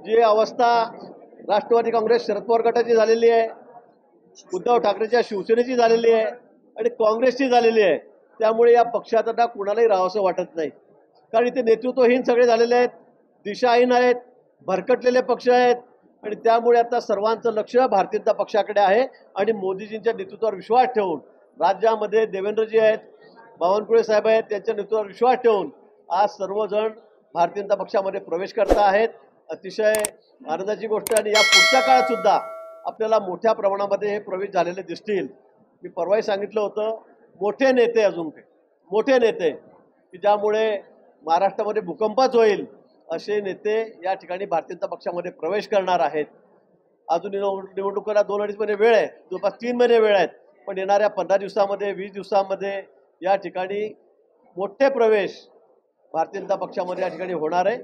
जी अवस्था राष्ट्रवादी काँग्रेस शरद पवार गटाची झालेली आहे, उद्धव ठाकरेच्या शिवसेनेची झालेली आहे आणि काँग्रेसची झालेली आहे, त्यामुळे या पक्षात आता कुणालाही राहावंसं वाटत नाही. कारण इथे नेतृत्वहीन सगळे झालेले आहेत, दिशाहीन आहेत, भरकटलेले पक्ष आहेत आणि त्यामुळे आता सर्वांचं लक्ष भारतीय जनता पक्षाकडे आहे आणि मोदीजींच्या नेतृत्वावर विश्वास ठेवून राज्यामध्ये देवेंद्रजी आहेत, बावनकुळे साहेब आहेत, त्यांच्या नेतृत्वावर विश्वास ठेवून आज सर्वजण भारतीय जनता पक्षामध्ये प्रवेश करता आहेत. अतिशय आनंदाची गोष्ट. आणि या पुढच्या काळात सुद्धा आपल्याला मोठ्या प्रमाणामध्ये हे प्रवेश झालेले दिसतील. मी परवाही सांगितलं होतं, मोठे नेते अजून काही मोठे नेते की ज्यामुळे महाराष्ट्रामध्ये भूकंपच होईल असे नेते या ठिकाणी भारतीय जनता पक्षामध्ये प्रवेश करणार आहेत. अजून निवडणुकीला 2-2.5 महिने वेळ आहे, जवळपास 3 महिने वेळ आहेत, पण येणाऱ्या 15 दिवसामध्ये 20 दिवसामध्ये या ठिकाणी मोठे प्रवेश भारतीय जनता पक्षामध्ये या ठिकाणी होणार आहे.